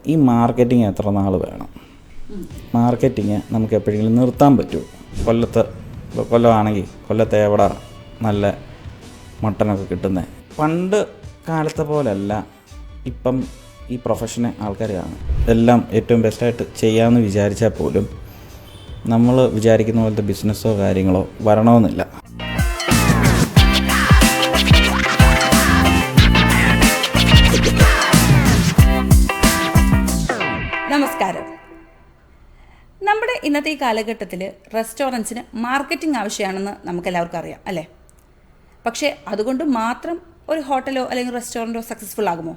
ഈ മാർക്കറ്റിംഗ് എത്ര നാൾ വേണം? മാർക്കറ്റിംഗ് നമുക്ക് എപ്പോഴെങ്കിലും നിർത്താൻ പറ്റുമോ? കൊല്ലമാണെങ്കിൽ കൊല്ലത്തെ എവിടെ നല്ല മട്ടനൊക്കെ കിട്ടുന്നത്? പണ്ട് കാലത്തെ പോലല്ല ഇപ്പം ഈ പ്രൊഫഷനെ ആൾക്കാർ കാണും. എല്ലാം ഏറ്റവും ബെസ്റ്റായിട്ട് ചെയ്യാമെന്ന് വിചാരിച്ചാൽ പോലും നമ്മൾ വിചാരിക്കുന്ന പോലത്തെ ബിസിനസ്സോ കാര്യങ്ങളോ വരണമെന്നില്ല. നമസ്കാരം. നമ്മുടെ ഇന്നത്തെ ഈ കാലഘട്ടത്തിൽ റെസ്റ്റോറൻറ്റ്സിന് മാർക്കറ്റിംഗ് ആവശ്യമാണെന്ന് നമുക്കെല്ലാവർക്കും അറിയാം, അല്ലേ? പക്ഷേ അതുകൊണ്ട് മാത്രം ഒരു ഹോട്ടലോ അല്ലെങ്കിൽ റെസ്റ്റോറൻറ്റോ സക്സസ്ഫുൾ ആകുമോ?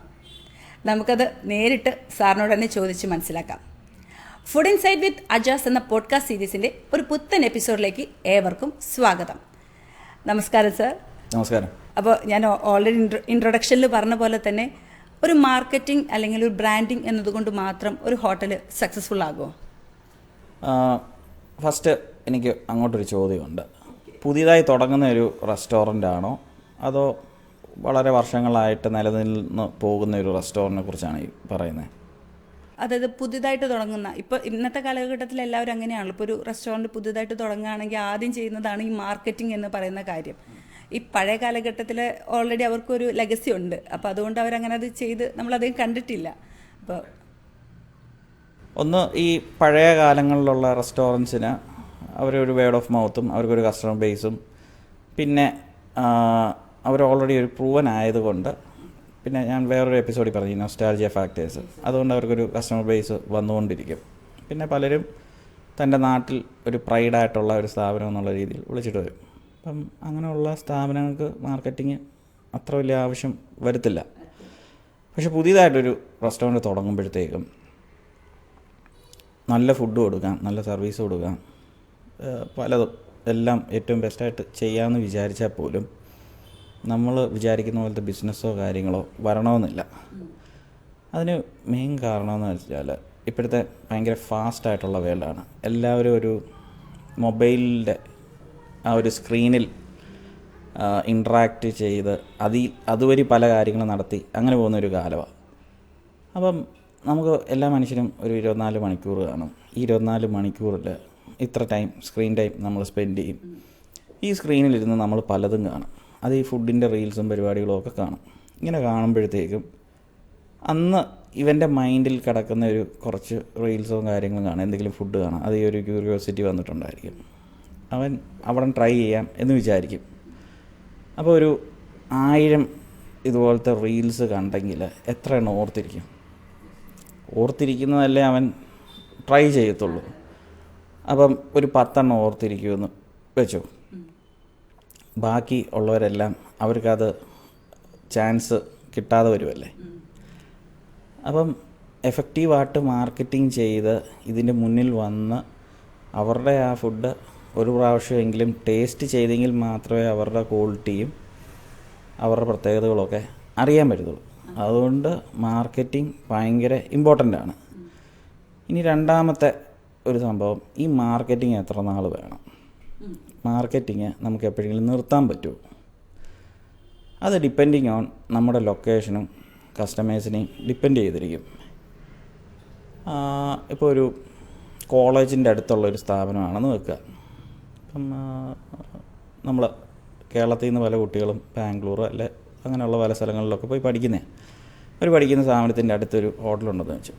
നമുക്കത് നേരിട്ട് സാറിനോട് തന്നെ ചോദിച്ച് മനസ്സിലാക്കാം. ഫുഡ് ഇൻസൈറ്റ് വിത്ത് അജാസ് എന്ന പോഡ്കാസ്റ്റ് സീരീസിൻ്റെ ഒരു പുത്തൻ എപ്പിസോഡിലേക്ക് ഏവർക്കും സ്വാഗതം. നമസ്കാരം സാർ. നമസ്കാരം. അപ്പോൾ ഞാൻ ഓൾറെഡി ഇൻട്രൊഡക്ഷനിൽ പറഞ്ഞ പോലെ തന്നെ ഒരു മാർക്കറ്റിംഗ് അല്ലെങ്കിൽ ഒരു ബ്രാൻഡിങ് എന്നതുകൊണ്ട് മാത്രം ഒരു ഹോട്ടൽ സക്സസ്ഫുൾ ആകുമോ? ഫസ്റ്റ് എനിക്ക് അങ്ങോട്ടൊരു ചോദ്യമുണ്ട്. പുതിയതായി തുടങ്ങുന്ന ഒരു റെസ്റ്റോറൻ്റ് ആണോ അതോ വളരെ വർഷങ്ങളായിട്ട് നിലനിന്ന് പോകുന്ന ഒരു റെസ്റ്റോറൻറ്റിനെ കുറിച്ചാണ് ഈ പറയുന്നത്? അതായത് പുതിയതായിട്ട് തുടങ്ങുന്ന, ഇപ്പോൾ ഇന്നത്തെ കാലഘട്ടത്തിൽ എല്ലാവരും അങ്ങനെയാണല്ലോ. ഇപ്പോൾ ഒരു റെസ്റ്റോറൻറ്റ് പുതിയതായിട്ട് തുടങ്ങുകയാണെങ്കിൽ ആദ്യം ചെയ്യുന്നതാണ് ഈ മാർക്കറ്റിംഗ് എന്ന് പറയുന്ന കാര്യം. ഈ പഴയ കാലഘട്ടത്തിൽ ഓൾറെഡി അവർക്കൊരു ലെഗസി ഉണ്ട്, അപ്പോൾ അതുകൊണ്ട് അവരങ്ങനെ അത് ചെയ്ത് നമ്മളധികം കണ്ടിട്ടില്ല. അപ്പോൾ ഒന്ന്, ഈ പഴയ കാലങ്ങളിലുള്ള റെസ്റ്റോറൻറ്റ്സിന് അവരൊരു വേർഡ് ഓഫ് മൗത്തും അവർക്കൊരു കസ്റ്റമർ ബേസും പിന്നെ അവർ ഓൾറെഡി ഒരു പ്രൂവൻ ആയതുകൊണ്ട്, പിന്നെ ഞാൻ വേറൊരു എപ്പിസോഡിൽ പറഞ്ഞു നൊസ്റ്റാൾജിയ ഫാക്ടേഴ്സ്, അതുകൊണ്ട് അവർക്കൊരു കസ്റ്റമർ ബേസ് വന്നുകൊണ്ടിരിക്കും. പിന്നെ പലരും തൻ്റെ നാട്ടിൽ ഒരു പ്രൈഡായിട്ടുള്ള ഒരു സ്ഥാപനം എന്നുള്ള രീതിയിൽ വിളിച്ചിട്ട് വരും. അപ്പം അങ്ങനെയുള്ള സ്ഥാപനങ്ങൾക്ക് മാർക്കറ്റിംഗ് അത്ര വലിയ ആവശ്യം വരത്തില്ല. പക്ഷെ പുതിയതായിട്ടൊരു റെസ്റ്റോറൻറ്റ് തുടങ്ങുമ്പോഴത്തേക്കും നല്ല ഫുഡ് കൊടുക്കാം, നല്ല സർവീസ് കൊടുക്കാം, പലതും എല്ലാം ഏറ്റവും ബെസ്റ്റായിട്ട് ചെയ്യാമെന്ന് വിചാരിച്ചാൽ പോലും നമ്മൾ വിചാരിക്കുന്ന പോലത്തെ ബിസിനസ്സോ കാര്യങ്ങളോ വരണമെന്നില്ല. അതിന് മെയിൻ കാരണമെന്ന് വെച്ചാൽ ഇപ്പോഴത്തെ ഭയങ്കര ഫാസ്റ്റായിട്ടുള്ള വേൾഡാണ്. എല്ലാവരും ഒരു മൊബൈലിൻ്റെ ആ ഒരു സ്ക്രീനിൽ ഇൻട്രാക്റ്റ് ചെയ്ത് അതുവഴി പല കാര്യങ്ങളും നടത്തി അങ്ങനെ പോകുന്നൊരു കാലമാണ്. അപ്പം നമുക്ക് എല്ലാ മനുഷ്യരും ഒരു 24 മണിക്കൂർ കാണും. ഈ 24 മണിക്കൂറിൽ ഇത്ര സ്ക്രീൻ ടൈം നമ്മൾ സ്പെൻഡ് ചെയ്യും. ഈ സ്ക്രീനിലിരുന്ന് നമ്മൾ പലതും കാണും. അത് ഈ ഫുഡിൻ്റെ റീൽസും പരിപാടികളും ഒക്കെ കാണും. ഇങ്ങനെ കാണുമ്പോഴത്തേക്കും അന്ന് ഇവൻ്റെ മൈൻഡിൽ കിടക്കുന്ന ഒരു കുറച്ച് റീൽസും കാര്യങ്ങളും കാണാം, എന്തെങ്കിലും ഫുഡ് കാണാം, അത് ഈ ഒരു ക്യൂരിയോസിറ്റി വന്നിട്ടുണ്ടായിരിക്കും. അവൻ അവിടെ ട്രൈ ചെയ്യാം എന്ന് വിചാരിക്കും. അപ്പോൾ ഒരു 1000 ഇതുപോലത്തെ റീൽസ് കണ്ടെങ്കിൽ എത്ര എണ്ണം ഓർത്തിരിക്കുന്നതല്ലേ അവൻ ട്രൈ ചെയ്യത്തുള്ളൂ. അപ്പം ഒരു 10 എണ്ണം ഓർത്തിരിക്കുമെന്ന് വെച്ചോ. ബാക്കി ഉള്ളവരെല്ലാം അവർക്കത് ചാൻസ് കിട്ടാതെ വരുമല്ലേ. അപ്പം എഫക്റ്റീവായിട്ട് മാർക്കറ്റിംഗ് ചെയ്ത് ഇതിൻ്റെ മുന്നിൽ വന്ന് അവരുടെ ആ ഫുഡ് ഒരു പ്രാവശ്യമെങ്കിലും ടേസ്റ്റ് ചെയ്തെങ്കിൽ മാത്രമേ അവരുടെ ക്വാളിറ്റിയും അവരുടെ പ്രത്യേകതകളൊക്കെ അറിയാൻ പറ്റത്തുള്ളൂ. അതുകൊണ്ട് മാർക്കറ്റിംഗ് ഭയങ്കര ഇമ്പോർട്ടൻ്റ് ആണ്. ഇനി രണ്ടാമത്തെ ഒരു സംഭവം, ഈ മാർക്കറ്റിംഗ് എത്ര നാൾ വേണം? മാർക്കറ്റിംഗ് നമുക്ക് എപ്പോഴെങ്കിലും നിർത്താൻ പറ്റുമോ? അത് ഡിപ്പെൻഡിങ് ഓൺ നമ്മുടെ ലൊക്കേഷനും കസ്റ്റമേഴ്സിനെയും ഡിപ്പെൻഡ് ചെയ്തിരിക്കും. ഇപ്പോൾ ഒരു കോളേജിൻ്റെ അടുത്തുള്ളൊരു സ്ഥാപനമാണെന്ന് വെക്കുക. അപ്പം നമ്മൾ കേരളത്തിൽ നിന്ന് പല കുട്ടികളും ബാംഗ്ലൂർ അല്ലെ അങ്ങനെയുള്ള പല സ്ഥലങ്ങളിലൊക്കെ പോയി പഠിക്കുന്ന സ്ഥാപനത്തിൻ്റെ അടുത്തൊരു ഹോട്ടലുണ്ടെന്ന് വെച്ചു.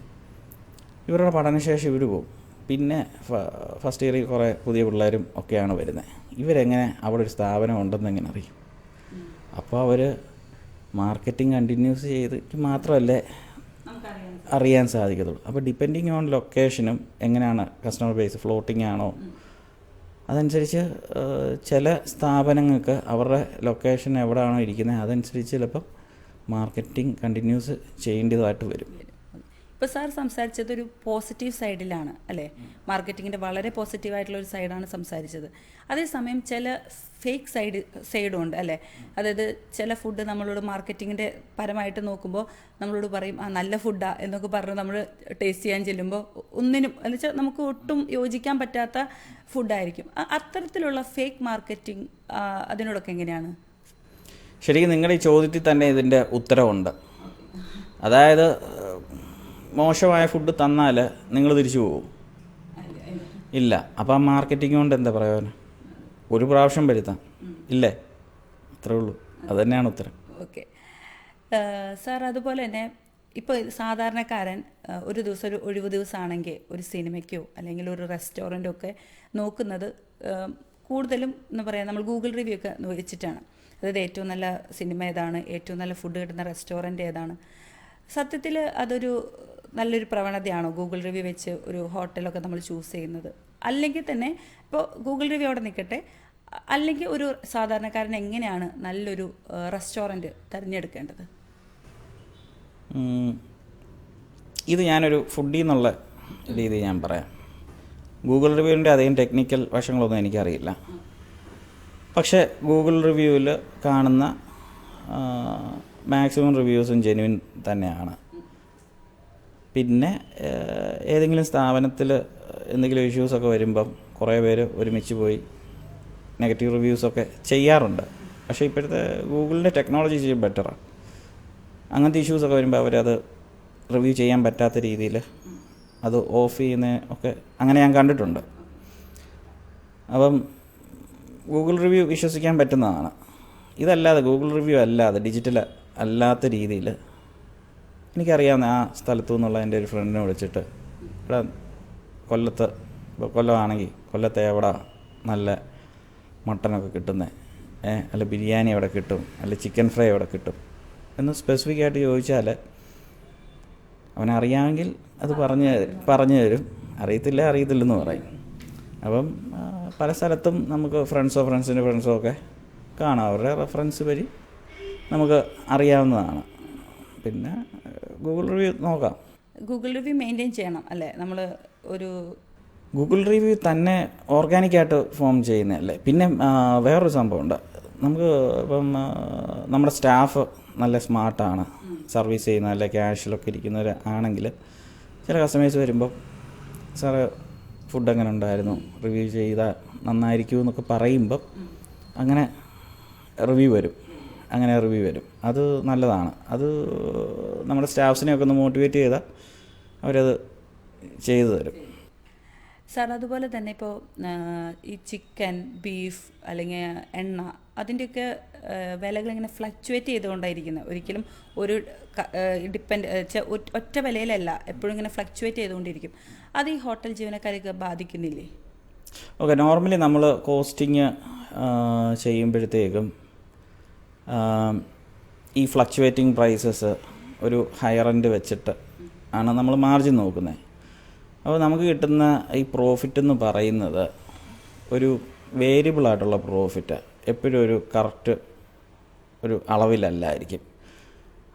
ഇവരുടെ പഠനശേഷം ഇവർ പോകും. പിന്നെ ഫസ്റ്റ് ഇയറിൽ കുറേ പുതിയ പിള്ളേരും ഒക്കെയാണ് വരുന്നത്. ഇവരെങ്ങനെ അവിടെ ഒരു സ്ഥാപനം ഉണ്ടെന്ന് എങ്ങനെ അറിയും? അപ്പോൾ അവർ മാർക്കറ്റിംഗ് കണ്ടിന്യൂസ് ചെയ്തിട്ട് മാത്രമല്ലേ അറിയാൻ സാധിക്കത്തുള്ളൂ. അപ്പോൾ ഡിപ്പെൻഡിങ് ഓൺ ലൊക്കേഷനും എങ്ങനെയാണ് കസ്റ്റമർ ബേസ് ഫ്ലോട്ടിംഗ് ആണോ അതനുസരിച്ച് ചില സ്ഥാപനങ്ങൾക്ക് അവരുടെ ലൊക്കേഷൻ എവിടെയാണോ ഇരിക്കുന്നത് അതനുസരിച്ച് ചിലപ്പം മാർക്കറ്റിംഗ് കണ്ടിന്യൂസ് ചെയ്യേണ്ടതായിട്ട് വരും. ഇപ്പോൾ സാർ സംസാരിച്ചത് ഒരു പോസിറ്റീവ് സൈഡിലാണ്, അല്ലേ? മാർക്കറ്റിങ്ങിൻ്റെ വളരെ പോസിറ്റീവായിട്ടുള്ളൊരു സൈഡാണ് സംസാരിച്ചത്. അതേസമയം ചില ഫേക്ക് സൈഡും ഉണ്ട്, അല്ലേ? അതായത് ചില ഫുഡ് നമ്മളോട് മാർക്കറ്റിങ്ങിൻ്റെ പരമായിട്ട് നോക്കുമ്പോൾ നമ്മളോട് പറയും നല്ല ഫുഡാണ് എന്നൊക്കെ പറഞ്ഞ് നമ്മൾ ടേസ്റ്റ് ചെയ്യാൻ ചെല്ലുമ്പോൾ ഒന്നിനും എന്ന് വെച്ചാൽ നമുക്ക് ഒട്ടും യോജിക്കാൻ പറ്റാത്ത ഫുഡായിരിക്കും. അത്തരത്തിലുള്ള ഫേക്ക് മാർക്കറ്റിംഗ് അതിനോടൊക്കെ എങ്ങനെയാണ്? ശരിക്കും നിങ്ങളുടെ ഈ ചോദ്യത്തിൽ തന്നെ ഇതിൻ്റെ ഉത്തരവുണ്ട്. അതായത് മോശമായ ഫുഡ് തന്നാൽ നിങ്ങൾ തിരിച്ചു പോകും? ഇല്ല. അപ്പോൾ ആ മാർക്കറ്റിംഗ് കൊണ്ട് എന്താ പ്രയോജനം? ഒരു പ്രാവശ്യം വരുത്താം, ഇല്ലേ? അത്രേ ഉള്ളൂ. അത് തന്നെയാണ് ഉത്തരം. ഓക്കെ സാർ, അതുപോലെ തന്നെ ഇപ്പോൾ സാധാരണക്കാരൻ ഒരു ദിവസം ഒരു ഒഴിവ് ദിവസമാണെങ്കിൽ ഒരു സിനിമയ്ക്കോ അല്ലെങ്കിൽ ഒരു റെസ്റ്റോറൻറ്റോ ഒക്കെ നോക്കുന്നത് കൂടുതലും എന്ന് പറയാം നമ്മൾ ഗൂഗിൾ റിവ്യൂ ഒക്കെ വെച്ചിട്ടാണ്. അതായത് ഏറ്റവും നല്ല സിനിമ ഏതാണ്, ഏറ്റവും നല്ല ഫുഡ് കിട്ടുന്ന റെസ്റ്റോറൻറ്റ് ഏതാണ്. സത്യത്തിൽ അതൊരു നല്ലൊരു പ്രവണതയാണോ ഗൂഗിൾ റിവ്യൂ വെച്ച് ഒരു ഹോട്ടലൊക്കെ നമ്മൾ ചൂസ് ചെയ്യുന്നത്? അല്ലെങ്കിൽ തന്നെ ഇപ്പോൾ ഗൂഗിൾ റിവ്യൂ അവിടെ നിൽക്കട്ടെ, അല്ലെങ്കിൽ ഒരു സാധാരണക്കാരൻ എങ്ങനെയാണ് നല്ലൊരു റെസ്റ്റോറൻറ്റ് തിരഞ്ഞെടുക്കേണ്ടത്? ഇത് ഞാനൊരു ഫുഡി എന്നുള്ള രീതി ഞാൻ പറയാം. ഗൂഗിൾ റിവ്യൂവിൻ്റെ അധികം ടെക്നിക്കൽ വശങ്ങളൊന്നും എനിക്കറിയില്ല. പക്ഷേ ഗൂഗിൾ റിവ്യൂവിൽ കാണുന്ന മാക്സിമം റിവ്യൂസും ജെന്യുവിൻ തന്നെയാണ്. പിന്നെ ഏതെങ്കിലും സ്ഥാപനത്തിൽ എന്തെങ്കിലും ഇഷ്യൂസൊക്കെ വരുമ്പം കുറേ പേര് ഒരുമിച്ച് പോയി നെഗറ്റീവ് റിവ്യൂസൊക്കെ ചെയ്യാറുണ്ട്. പക്ഷേ ഇപ്പോഴത്തെ ഗൂഗിളിൻ്റെ ടെക്നോളജി ചെയ്യും ബെറ്ററാണ്. അങ്ങനത്തെ ഇഷ്യൂസൊക്കെ വരുമ്പോൾ അവരത് റിവ്യൂ ചെയ്യാൻ പറ്റാത്ത രീതിയിൽ അത് ഓഫ് ചെയ്യുന്ന ഒക്കെ അങ്ങനെ ഞാൻ കണ്ടിട്ടുണ്ട്. അപ്പം ഗൂഗിൾ റിവ്യൂ വിശ്വസിക്കാൻ പറ്റുന്നതാണ്. ഇതല്ലാതെ ഗൂഗിൾ റിവ്യൂ അല്ലാതെ ഡിജിറ്റൽ അല്ലാത്ത രീതിയിൽ എനിക്കറിയാവുന്ന ആ സ്ഥലത്തു നിന്നുള്ള എൻ്റെ ഒരു ഫ്രണ്ടിനെ വിളിച്ചിട്ട്, ഇവിടെ കൊല്ലത്ത്, ഇപ്പോൾ കൊല്ലമാണെങ്കിൽ കൊല്ലത്തെ എവിടെ നല്ല മട്ടനൊക്കെ കിട്ടുന്നത്, അല്ല ബിരിയാണി എവിടെ കിട്ടും, അല്ല ചിക്കൻ ഫ്രൈ എവിടെ കിട്ടും എന്ന് സ്പെസിഫിക് ആയിട്ട് ചോദിച്ചാൽ അവനറിയാമെങ്കിൽ അത് പറഞ്ഞു തരും. അറിയത്തില്ലെന്ന് പറയും. അപ്പം പല സ്ഥലത്തും നമുക്ക് ഫ്രണ്ട്സിൻ്റെ ഫ്രണ്ട്സോ ഒക്കെ കാണാം. അവരുടെ റെഫറൻസ് വഴി നമുക്ക് അറിയാവുന്നതാണ്. പിന്നെ ഗൂഗിൾ റിവ്യൂ നോക്കാം. ഗൂഗിൾ റിവ്യൂ മെയിൻറ്റെയിൻ ചെയ്യണം അല്ലേ നമ്മൾ? ഒരു ഗൂഗിൾ റിവ്യൂ തന്നെ ഓർഗാനിക്കായിട്ട് ഫോം ചെയ്യുന്നതല്ലേ. പിന്നെ വേറൊരു സംഭവമുണ്ട്. നമുക്ക് ഇപ്പം നമ്മുടെ സ്റ്റാഫ് നല്ല സ്മാർട്ടാണ്, സർവീസ് ചെയ്യുന്ന നല്ല ക്യാഷിലൊക്കെ ഇരിക്കുന്നവർ ആണെങ്കിൽ ചില കസ്റ്റമേഴ്സ് വരുമ്പോൾ സാറ് ഫുഡ് എങ്ങനെ ഉണ്ടായിരുന്നു, റിവ്യൂ ചെയ്താൽ നന്നായിരിക്കും എന്നൊക്കെ പറയുമ്പം അങ്ങനെ റിവ്യൂ വരും. അത് നല്ലതാണ്. അത് നമ്മുടെ സ്റ്റാഫ്സിനെയൊക്കെ ഒന്ന് മോട്ടിവേറ്റ് ചെയ്താൽ അവരത് ചെയ്തു തരും. സാർ, അതുപോലെ തന്നെ ഇപ്പോൾ ഈ ചിക്കൻ, ബീഫ് അല്ലെങ്കിൽ എണ്ണ, അതിൻ്റെയൊക്കെ വിലകൾ ഇങ്ങനെ ഫ്ലക്ച്വേറ്റ് ചെയ്തുകൊണ്ടായിരിക്കുന്നത്. ഒരിക്കലും ഒരു ഒറ്റ വിലയിലല്ല, എപ്പോഴും ഇങ്ങനെ ഫ്ലക്ച്വേറ്റ് ചെയ്തുകൊണ്ടിരിക്കും. അത് ഈ ഹോട്ടൽ ജീവനക്കാരെയൊക്കെ ബാധിക്കുന്നില്ലേ? ഓക്കെ, നോർമലി നമ്മൾ കോസ്റ്റിങ് ചെയ്യുമ്പോഴത്തേക്കും ഈ ഫ്ലക്ച്വേറ്റിംഗ് പ്രൈസസ് ഒരു ഹയർ എൻഡ് വെച്ചിട്ട് ആണ് നമ്മൾ മാർജിൻ നോക്കുന്നത്. അപ്പോൾ നമുക്ക് കിട്ടുന്ന ഈ പ്രോഫിറ്റ് എന്ന് പറയുന്നത് ഒരു വേരിയബിളായിട്ടുള്ള പ്രോഫിറ്റ്, എപ്പോഴും ഒരു കറക്റ്റ് ഒരു അളവിലല്ലായിരിക്കും.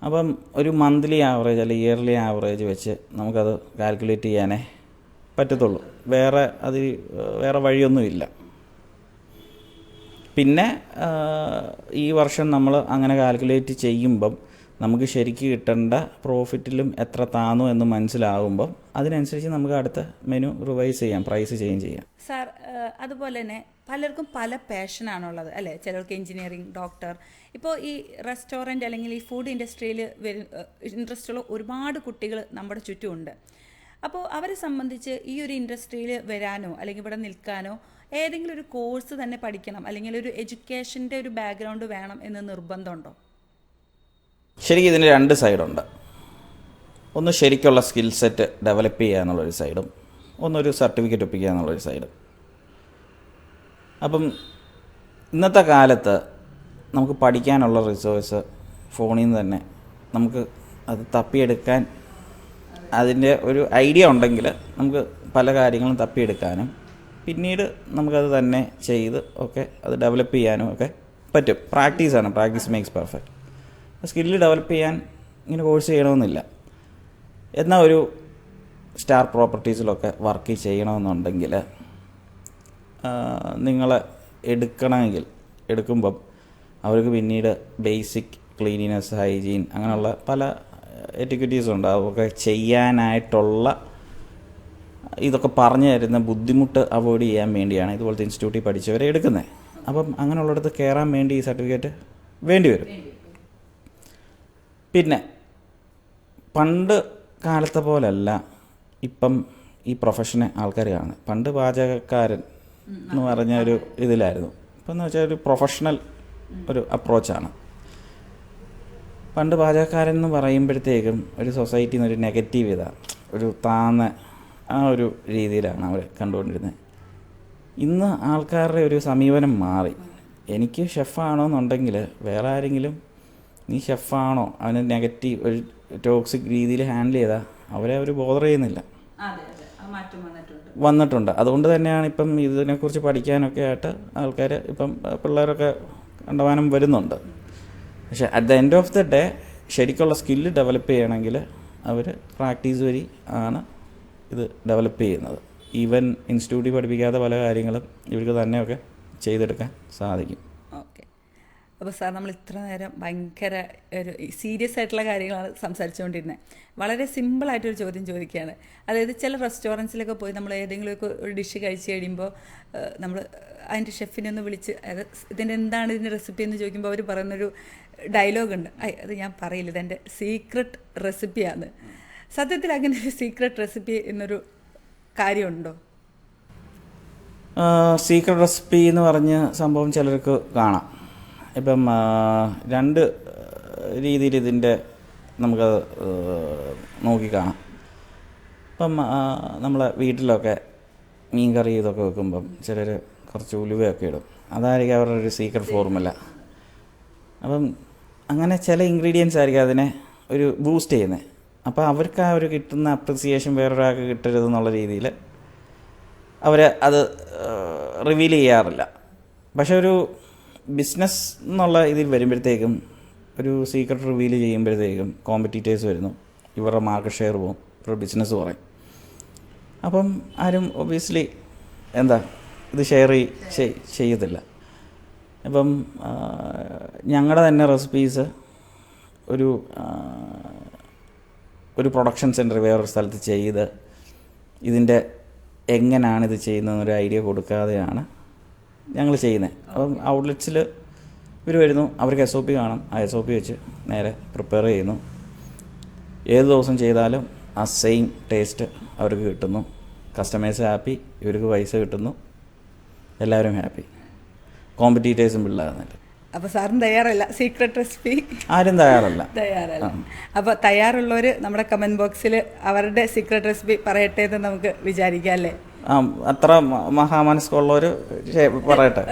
അപ്പം ഒരു മന്ത്ലി ആവറേജ് അല്ലെങ്കിൽ ഇയർലി ആവറേജ് വെച്ച് നമുക്കത് കാൽക്കുലേറ്റ് ചെയ്യാനേ പറ്റത്തുള്ളൂ. വേറെ വഴിയൊന്നുമില്ല. പിന്നെ ഈ വർഷം നമ്മൾ അങ്ങനെ കാൽക്കുലേറ്റ് ചെയ്യുമ്പം നമുക്ക് ശരിക്ക് കിട്ടേണ്ട പ്രോഫിറ്റിലും എത്ര താന്നു എന്ന് മനസ്സിലാകുമ്പം അതിനനുസരിച്ച് നമുക്ക് അടുത്ത മെനു റിവൈസ് ചെയ്യാം, പ്രൈസ് ചേഞ്ച് ചെയ്യാം. സാർ, അതുപോലെ തന്നെ പലർക്കും പല പാഷനാണുള്ളത് അല്ലേ? ചിലർക്ക് എഞ്ചിനീയറിംഗ്, ഡോക്ടർ. ഇപ്പോൾ ഈ റെസ്റ്റോറൻറ്റ് അല്ലെങ്കിൽ ഈ ഫുഡ് ഇൻഡസ്ട്രിയിൽ ഇൻട്രസ്റ്റുള്ള ഒരുപാട് കുട്ടികൾ നമ്മുടെ ചുറ്റുമുണ്ട്. അപ്പോൾ അവരെ സംബന്ധിച്ച് ഈ ഒരു ഇൻഡസ്ട്രിയിൽ വരാനോ അല്ലെങ്കിൽ ഇവിടെ നിൽക്കാനോ ഏതെങ്കിലും ഒരു കോഴ്സ് തന്നെ പഠിക്കണം അല്ലെങ്കിൽ ഒരു എഡ്യൂക്കേഷൻ്റെ ഒരു ബാക്ക്ഗ്രൗണ്ട് വേണം എന്ന് നിർബന്ധമുണ്ടോ? ശരിക്കും ഇതിന് രണ്ട് സൈഡുണ്ട്. ഒന്ന് ശരിക്കുള്ള സ്കിൽ സെറ്റ് ഡെവലപ്പ് ചെയ്യുക എന്നുള്ളൊരു സൈഡും, ഒന്നൊരു സർട്ടിഫിക്കറ്റ് ഒപ്പിക്കുക എന്നുള്ളൊരു സൈഡും. അപ്പം ഇന്നത്തെ കാലത്ത് നമുക്ക് പഠിക്കാനുള്ള റിസോഴ്സ് ഫോണിൽ നിന്ന് തന്നെ നമുക്ക് അത് തപ്പിയെടുക്കാൻ, അതിൻ്റെ ഒരു ഐഡിയ ഉണ്ടെങ്കിൽ നമുക്ക് പല കാര്യങ്ങളും തപ്പിയെടുക്കാനും പിന്നീട് നമുക്കത് തന്നെ ചെയ്ത് ഒക്കെ അത് ഡെവലപ്പ് ചെയ്യാനും ഒക്കെ പറ്റും. Practice makes perfect. Skill develop ചെയ്യാൻ ഇങ്ങനെ കോഴ്സ് ചെയ്യണമെന്നില്ല. എന്നാൽ ഒരു സ്റ്റാർ പ്രോപ്പർട്ടീസിലൊക്കെ വർക്ക് ചെയ്യണമെന്നുണ്ടെങ്കിൽ നിങ്ങളെ എടുക്കുമ്പം അവർക്ക് പിന്നീട് ബേസിക് ക്ലീനിനെസ്, ഹൈജീൻ അങ്ങനെയുള്ള പല എറ്റിക്വിറ്റീസ് ഉണ്ട്. അതൊക്കെ ചെയ്യാനായിട്ടുള്ള ഇതൊക്കെ പറഞ്ഞു തരുന്ന ബുദ്ധിമുട്ട് അവോയ്ഡ് ചെയ്യാൻ വേണ്ടിയാണ് ഇതുപോലത്തെ ഇൻസ്റ്റിറ്റ്യൂട്ടിൽ പഠിച്ചവരെ എടുക്കുന്നത്. അപ്പം അങ്ങനെയുള്ളിടത്ത് കയറാൻ വേണ്ടി ഈ സർട്ടിഫിക്കറ്റ് വേണ്ടി വരും. പിന്നെ പണ്ട് കാലത്തെ പോലല്ല ഇപ്പം ഈ പ്രൊഫഷനെ ആൾക്കാർ കാണുന്നത്. പണ്ട് പാചകക്കാരൻ എന്ന് പറഞ്ഞ ഒരു ഇതിലായിരുന്നു. ഇപ്പം എന്ന് വെച്ചാൽ ഒരു പ്രൊഫഷണൽ ഒരു അപ്രോച്ചാണ്. പണ്ട് പാചകക്കാരൻ എന്ന് പറയുമ്പോഴത്തേക്കും ഒരു സൊസൈറ്റിയിൽ നിന്ന് ഒരു നെഗറ്റീവ് ഒരു താന്ന ആ ഒരു രീതിയിലാണ് അവർ കണ്ടുകൊണ്ടിരുന്നത്. ഇന്ന് ആൾക്കാരുടെ ഒരു സമീപനം മാറി. എനിക്ക് ഷെഫാണോന്നുണ്ടെങ്കിൽ വേറെ ആരെങ്കിലും നീ ഷെഫാണോ അവന് നെഗറ്റീവ് ഒരു ടോക്സിക് രീതിയിൽ ഹാൻഡിൽ ചെയ്താൽ അവരെ അവർ ബോധർ ചെയ്യുന്നില്ല, വന്നിട്ടുണ്ട്. അതുകൊണ്ട് തന്നെയാണ് ഇപ്പം ഇതിനെക്കുറിച്ച് പഠിക്കാനൊക്കെ ആയിട്ട് ആൾക്കാർ ഇപ്പം പിള്ളേരൊക്കെ കണ്ടമാനം വരുന്നുണ്ട്. പക്ഷേ at the end of the day ശരിക്കുള്ള സ്കില്ല് ഡെവലപ്പ് ചെയ്യണമെങ്കിൽ അവർ പ്രാക്ടീസ് വഴി ആണ് ഇത് ഡെവലപ്പ് ചെയ്യുന്നത്. ഈവൻ ഇൻസ്റ്റിറ്റ്യൂട്ടിൽ പഠിപ്പിക്കാത്ത പല കാര്യങ്ങളും ഇവർക്ക് തന്നെയൊക്കെ ചെയ്തെടുക്കാൻ സാധിക്കും. ഓക്കെ. അപ്പോൾ സാർ, നമ്മൾ ഇത്ര നേരം ഭയങ്കര ഒരു സീരിയസ് ആയിട്ടുള്ള കാര്യങ്ങളാണ് സംസാരിച്ചുകൊണ്ടിരുന്നത്. വളരെ സിമ്പിളായിട്ടൊരു ചോദ്യം ചോദിക്കുകയാണ്. അതായത് ചില റെസ്റ്റോറൻറ്റ്സിലൊക്കെ പോയി നമ്മൾ ഏതെങ്കിലുമൊക്കെ ഒരു ഡിഷ് കഴിച്ച് കഴിയുമ്പോൾ നമ്മൾ അതിൻ്റെ ഷെഫിനെ ഒന്ന് വിളിച്ച് ഇതിൻ്റെ എന്താണ് ഇതിൻ്റെ റെസിപ്പി എന്ന് ചോദിക്കുമ്പോൾ അവർ പറയുന്നൊരു ഡയലോഗുണ്ട്, അത് ഞാൻ പറയില്ല, ഇതെൻ്റെ സീക്രട്ട് റെസിപ്പിയാണ്. സത്യത്തിൽ അങ്ങനെ ഒരു സീക്രട്ട് റെസിപ്പി എന്നൊരു കാര്യമുണ്ടോ? സീക്രട്ട് റെസിപ്പി എന്ന് പറഞ്ഞ സംഭവം ചിലർക്ക് കാണാം. ഇപ്പം രണ്ട് രീതിയിൽ ഇതിൻ്റെ നമുക്കത് നോക്കിക്കാണാം. ഇപ്പം നമ്മളെ വീട്ടിലൊക്കെ മീൻ കറി ഇതൊക്കെ വെക്കുമ്പം ചിലർ കുറച്ച് ഉലുവയൊക്കെ ഇടും. അതായിരിക്കും അവരുടെ ഒരു സീക്രട്ട് ഫോർമുല. അപ്പം അങ്ങനെ ചില ഇൻഗ്രീഡിയൻസ് ആയിരിക്കും അതിനെ ഒരു ബൂസ്റ്റ് ചെയ്യുന്നത്. അപ്പോൾ അവർക്ക് ആ ഒരു കിട്ടുന്ന അപ്രിസിയേഷൻ വേറൊരാൾക്ക് കിട്ടരുതെന്നുള്ള രീതിയിൽ അവർ അത് റിവീൽ ചെയ്യാറില്ല. പക്ഷെ ഒരു ബിസിനസ് എന്നുള്ള ഇതിൽ വരുമ്പോഴത്തേക്കും ഒരു സീക്രട്ട് റിവീൽ ചെയ്യുമ്പോഴത്തേക്കും കോമ്പറ്റീറ്റേഴ്സ് വരുന്നു, ഇവരുടെ മാർക്കറ്റ് ഷെയർ പോകും, ഇവരുടെ ബിസിനസ് കുറയും. അപ്പം ആരും ഒബ്വിയസ്ലി ഇത് ഷെയർ ചെയ്യത്തില്ല. ഇപ്പം ഞങ്ങളുടെ തന്നെ റെസിപ്പീസ് ഒരു പ്രൊഡക്ഷൻ സെൻറ്റർ വേറൊരു സ്ഥലത്ത് ചെയ്ത് ഇതിൻ്റെ എങ്ങനെയാണിത് ചെയ്യുന്നതെന്നൊരു ഐഡിയ കൊടുക്കാതെയാണ് ഞങ്ങൾ ചെയ്യുന്നത്. അപ്പം ഔട്ട്ലെറ്റ്സിൽ ഇവർ വരുന്നു, അവർക്ക് SOP കാണും, ആ SOP വെച്ച് നേരെ പ്രിപ്പയർ ചെയ്യുന്നു. ഏത് ദിവസം ചെയ്താലും ആ സെയിം ടേസ്റ്റ് അവർക്ക് കിട്ടുന്നു. കസ്റ്റമേഴ്സ് ഹാപ്പി, ഇവർക്ക് പൈസ കിട്ടുന്നു, എല്ലാവരും ഹാപ്പി, കോമ്പറ്റീറ്റേഴ്സും പിള്ളേർന്നിട്ട്. അപ്പോൾ സാറിന് തയ്യാറല്ല സീക്രട്ട് റെസിപ്പി? ആരും തയ്യാറല്ല. അപ്പോൾ തയ്യാറുള്ളവർ നമ്മുടെ കമൻറ്റ് ബോക്സിൽ അവരുടെ സീക്രട്ട് റെസിപ്പി പറയട്ടെ എന്ന് നമുക്ക് വിചാരിക്കാം അല്ലേ? അത്ര മഹാമനസ്കുള്ളവർ പറയട്ടെ.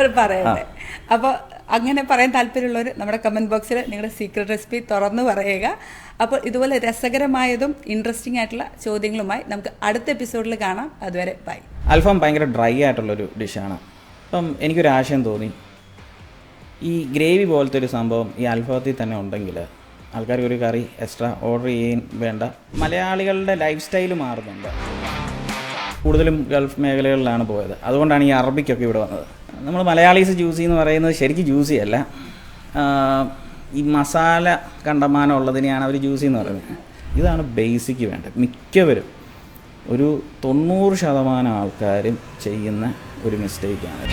അപ്പോൾ അങ്ങനെ പറയാൻ താല്പര്യമുള്ളവർ നമ്മുടെ കമൻറ്റ് ബോക്സിൽ നിങ്ങളുടെ സീക്രട്ട് റെസിപ്പി തുറന്ന് പറയുക. അപ്പോൾ ഇതുപോലെ രസകരമായതും ഇൻട്രസ്റ്റിംഗ് ആയിട്ടുള്ള ചോദ്യങ്ങളുമായി നമുക്ക് അടുത്ത എപ്പിസോഡിൽ കാണാം. അതുവരെ ബൈ. അൽഫാം ഭയങ്കര ഡ്രൈ ആയിട്ടുള്ളൊരു ഡിഷാണ്. അപ്പം എനിക്കൊരു ആശയം തോന്നി, ഈ ഗ്രേവി പോലത്തെ ഒരു സംഭവം ഈ അൽഫാത്തിൽ തന്നെ ഉണ്ടെങ്കിൽ ആൾക്കാർക്ക് ഒരു കറി എക്സ്ട്രാ ഓർഡർ ചെയ്യാൻ വേണ്ട. മലയാളികളുടെ ലൈഫ് സ്റ്റൈൽ മാറുന്നുണ്ട്. കൂടുതലും ഗൾഫ് മേഖലകളിലാണ് പോയത്. അതുകൊണ്ടാണ് ഈ അറബിക്കൊക്കെ ഇവിടെ വന്നത്. നമ്മൾ മലയാളീസ് ജ്യൂസി എന്ന് പറയുന്നത് ശരിക്കും ജ്യൂസി അല്ല, ഈ മസാല കണ്ടമാനം ഉള്ളതിനെയാണ് അവർ ജ്യൂസി എന്ന് പറയുന്നത്. ഇതാണ് ബേസിക്ക് വേണ്ടത്. മിക്കവരും ഒരു 90% ആൾക്കാരും ചെയ്യുന്ന ഒരു മിസ്റ്റേക്കാണ്.